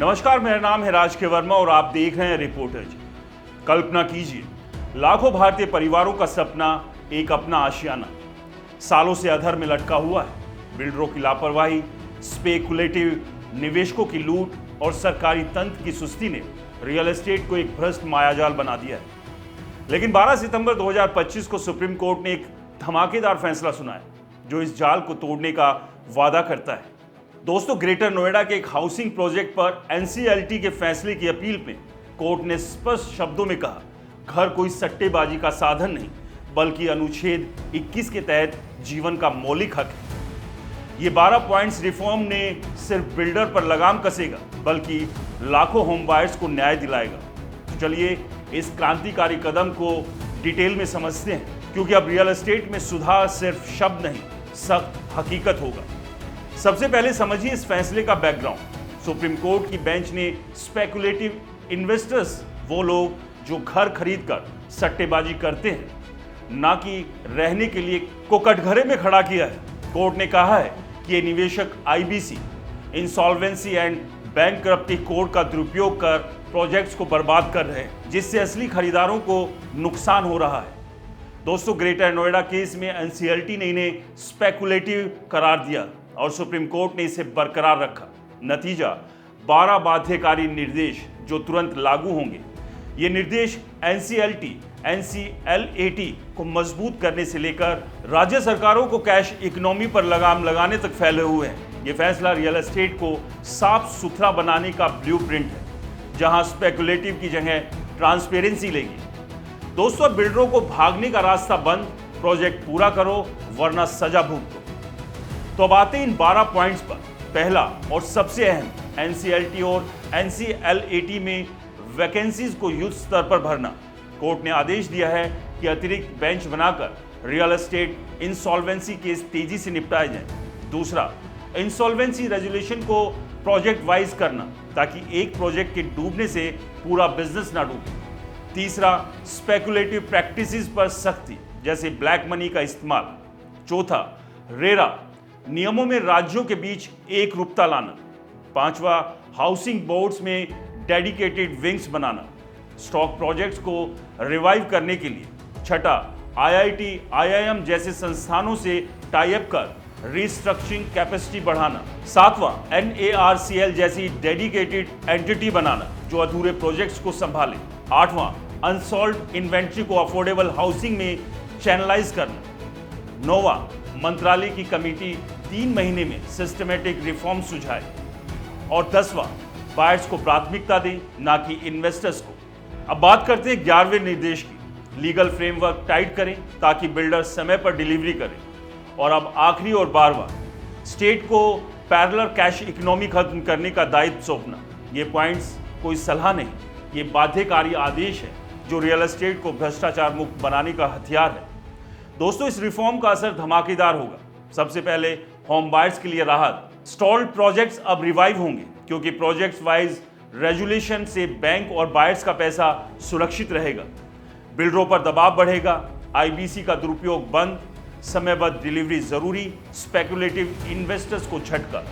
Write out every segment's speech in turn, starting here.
नमस्कार, मेरा नाम है राज के वर्मा और आप देख रहे हैं रिपोर्टर्स। कल्पना कीजिए, लाखों भारतीय परिवारों का सपना, एक अपना आशियाना सालों से अधर में लटका हुआ है। बिल्डरों की लापरवाही, स्पेकुलेटिव निवेशकों की लूट और सरकारी तंत्र की सुस्ती ने रियल एस्टेट को एक भ्रष्ट मायाजाल बना दिया है। लेकिन 12 सितंबर 2025 को सुप्रीम कोर्ट ने एक धमाकेदार फैसला सुनाया जो इस जाल को तोड़ने का वादा करता है। दोस्तों, ग्रेटर नोएडा के एक हाउसिंग प्रोजेक्ट पर एनसीएलटी के फैसले की अपील में कोर्ट ने स्पष्ट शब्दों में कहा, घर कोई सट्टेबाजी का साधन नहीं बल्कि अनुच्छेद 21 के तहत जीवन का मौलिक हक है। ये 12 पॉइंट्स रिफॉर्म ने सिर्फ बिल्डर पर लगाम कसेगा बल्कि लाखों होम बायर्स को न्याय दिलाएगा। तो चलिए इस क्रांतिकारी कदम को डिटेल में समझते हैं, क्योंकि अब रियल एस्टेट में सुधार सिर्फ शब्द नहीं, सख्त हकीकत होगा। सबसे पहले समझिए इस फैसले का बैकग्राउंड। सुप्रीम कोर्ट की बेंच ने स्पेकुलेटिव इन्वेस्टर्स, वो लोग जो घर खरीदकर सट्टेबाजी करते हैं, ना कि रहने के लिए, को कटघरे में खड़ा किया है। कोर्ट ने कहा है कि ये निवेशक आईबीसी, इंसॉल्वेंसी एंड बैंकरप्टी कोड का दुरुपयोग कर प्रोजेक्ट्स को बर्बाद कर रहे हैं, जिससे असली खरीदारों को नुकसान हो रहा है। दोस्तों, ग्रेटर नोएडा केस में एनसीएलटी ने इन्हें स्पेकुलेटिव करार दिया और सुप्रीम कोर्ट ने इसे बरकरार रखा। नतीजा 12 बाध्यकारी निर्देश जो तुरंत लागू होंगे। ये निर्देश एनसीएलटी, एनसीएलएटी को मजबूत करने से लेकर राज्य सरकारों को कैश इकोनॉमी पर लगाम लगाने तक फैले हुए हैं। ये फैसला रियल एस्टेट को साफ सुथरा बनाने का ब्लूप्रिंट है, जहां स्पेकुलेटिव की जगह ट्रांसपेरेंसी लेगी। दोस्तों, बिल्डरों को भागने का रास्ता बंद, प्रोजेक्ट पूरा करो वरना सजा भुगतो। तो अब आते हैं इन 12 पॉइंट्स पर। पहला और सबसे अहम, एनसीएलटी और एनसीएलएटी में वैकेंसीज को युद्ध स्तर पर भरना। कोर्ट ने आदेश दिया है कि अतिरिक्त बेंच बनाकर रियल एस्टेट इंसॉल्वेंसी केस तेजी से निपटाए जाएं। दूसरा, इंसॉल्वेंसी रेजोल्यूशन को प्रोजेक्ट वाइज करना ताकि एक प्रोजेक्ट के डूबने से पूरा बिजनेस ना डूबे। तीसरा, स्पेकुलेटिव प्रैक्टिसेस पर सख्ती, जैसे ब्लैक मनी का इस्तेमाल। चौथा, रेरा नियमों में राज्यों के बीच एक रूपता लाना। पांचवा, हाउसिंग बोर्ड्स में डेडिकेटेड विंग्स बनाना स्टॉक प्रोजेक्ट्स को रिवाइव करने के लिए। छठा, आईआईटी, आईआईएम जैसे संस्थानों से टाई अप कर रिस्ट्रक्चरिंग कैपेसिटी बढ़ाना। सातवां, एनएआरसीएल जैसी डेडिकेटेड एंटिटी बनाना जो अधूरे प्रोजेक्ट्स को संभाले। आठवां, अनसॉल्व्ड इन्वेंट्री को अफोर्डेबल हाउसिंग में चैनलाइज करना। नौवां, मंत्रालय की कमेटी 3 महीने में सिस्टमेटिक रिफॉर्म सुझाए। और 10वां, बायर्स को प्राथमिकता दें ना कि इन्वेस्टर्स को। अब बात करते हैं 11वें निर्देश की। लीगल फ्रेमवर्क टाइट करें ताकि बिल्डर समय पर डिलीवरी करें। और अब आखिरी और 12वां, स्टेट को पैरेलल कैश इकोनॉमी खत्म करने का दायित्व सौंपना। ये पॉइंट्स कोई सलाह नहीं, ये बाध्यकारी आदेश है जो रियल एस्टेट को भ्रष्टाचार मुक्त बनाने का हथियार है। दोस्तों, इस रिफॉर्म का असर धमाकेदार होगा। सबसे पहले होम बायर्स के लिए राहत। स्टॉल्ड प्रोजेक्ट्स अब रिवाइव होंगे क्योंकि प्रोजेक्ट्स वाइज रेजुलेशन से बैंक और बायर्स का पैसा सुरक्षित रहेगा। बिल्डरों पर दबाव बढ़ेगा, आईबीसी का दुरुपयोग बंद, समयबद्ध डिलीवरी जरूरी, स्पेकुलेटिव इन्वेस्टर्स को झटका।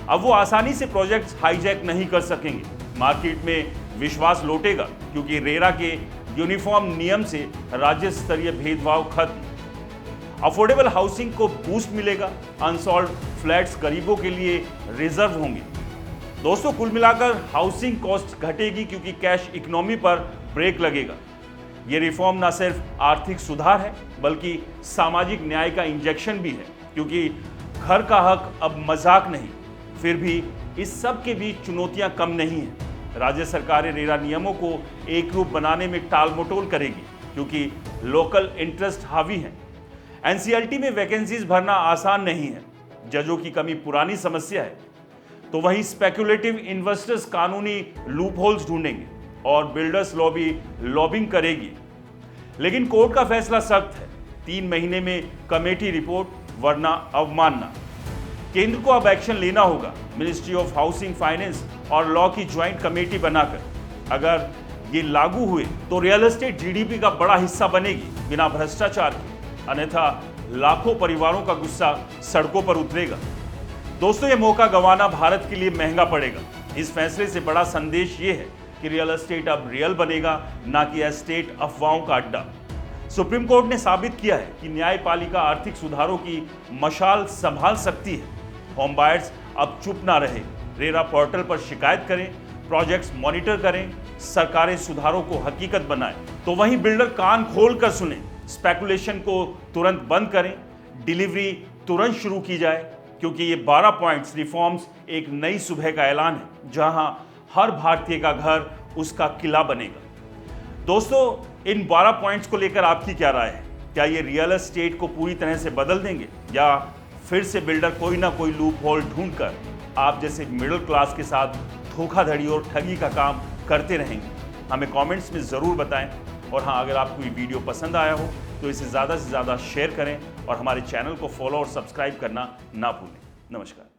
अब वो आसानी से प्रोजेक्ट्स हाईजैक नहीं कर सकेंगे। मार्केट में विश्वास लौटेगा क्योंकि रेरा के यूनिफॉर्म नियम से राज्य स्तरीय भेदभाव खत्म। अफोर्डेबल हाउसिंग को बूस्ट मिलेगा। अनसॉल्व फ्लैट्स गरीबों के लिए रिजर्व होंगे। दोस्तों, कुल मिलाकर हाउसिंग कॉस्ट घटेगी क्योंकि कैश इकोनॉमी पर ब्रेक लगेगा। ये रिफॉर्म न सिर्फ आर्थिक सुधार है बल्कि सामाजिक न्याय का इंजेक्शन भी है, क्योंकि घर का हक अब मजाक नहीं। फिर भी इस सब के बीच चुनौतियां कम नहीं हैं। राज्य सरकारें रेरा नियमों को एक रूप बनाने में टालमटोल करेगी क्योंकि लोकल इंटरेस्ट हावी हैं। एनसीएलटी में वैकेंसीज भरना आसान नहीं है, जजों की कमी पुरानी समस्या है। तो वहीं स्पेकुलेटिव इन्वेस्टर्स कानूनी लूपहोल्स ढूंढेंगे और बिल्डर्स लॉबी लॉबिंग करेगी। लेकिन कोर्ट का फैसला सख्त है, 3 महीने में कमेटी रिपोर्ट वरना अवमानना। केंद्र को अब एक्शन लेना होगा। मिनिस्ट्री ऑफ हाउसिंग, फाइनेंस और लॉ की ज्वाइंट कमेटी बनाकर अगर ये लागू हुए तो रियल एस्टेट जीडीपी का बड़ा हिस्सा बनेगी बिना भ्रष्टाचार के। अन्यथा लाखों परिवारों का गुस्सा सड़कों पर उतरेगा। दोस्तों, ये मौका गंवाना भारत के लिए महंगा पड़ेगा। इस फैसले से बड़ा संदेश ये है कि रियल एस्टेट अब रियल बनेगा, ना कि एस्टेट अफवाहों का अड्डा। सुप्रीम कोर्ट ने साबित किया है कि न्यायपालिका आर्थिक सुधारों की मशाल संभाल सकती है। होम बायर्स अब चुप ना रहे, रेरा पोर्टल पर शिकायत करें, प्रोजेक्ट्स मॉनिटर करें, सरकारें सुधारों को हकीकत बनाएं। तो वहीं बिल्डर कान खोल कर सुने, स्पेकुलेशन को तुरंत बंद करें, डिलीवरी तुरंत शुरू की जाए, क्योंकि ये 12 पॉइंट्स रिफॉर्म्स एक नई सुबह का ऐलान है, जहां हर भारतीय का घर उसका किला बनेगा। दोस्तों, इन 12 पॉइंट्स को लेकर आपकी क्या राय है? क्या ये रियल एस्टेट को पूरी तरह से बदल देंगे, या फिर से बिल्डर कोई ना कोई लूप होल ढूंढकर आप जैसे मिडिल क्लास के साथ धोखाधड़ी और ठगी का काम करते रहेंगे? हमें कमेंट्स में ज़रूर बताएं। और हाँ, अगर आपको ये वीडियो पसंद आया हो तो इसे ज़्यादा से ज़्यादा शेयर करें और हमारे चैनल को फॉलो और सब्सक्राइब करना ना भूलें। नमस्कार।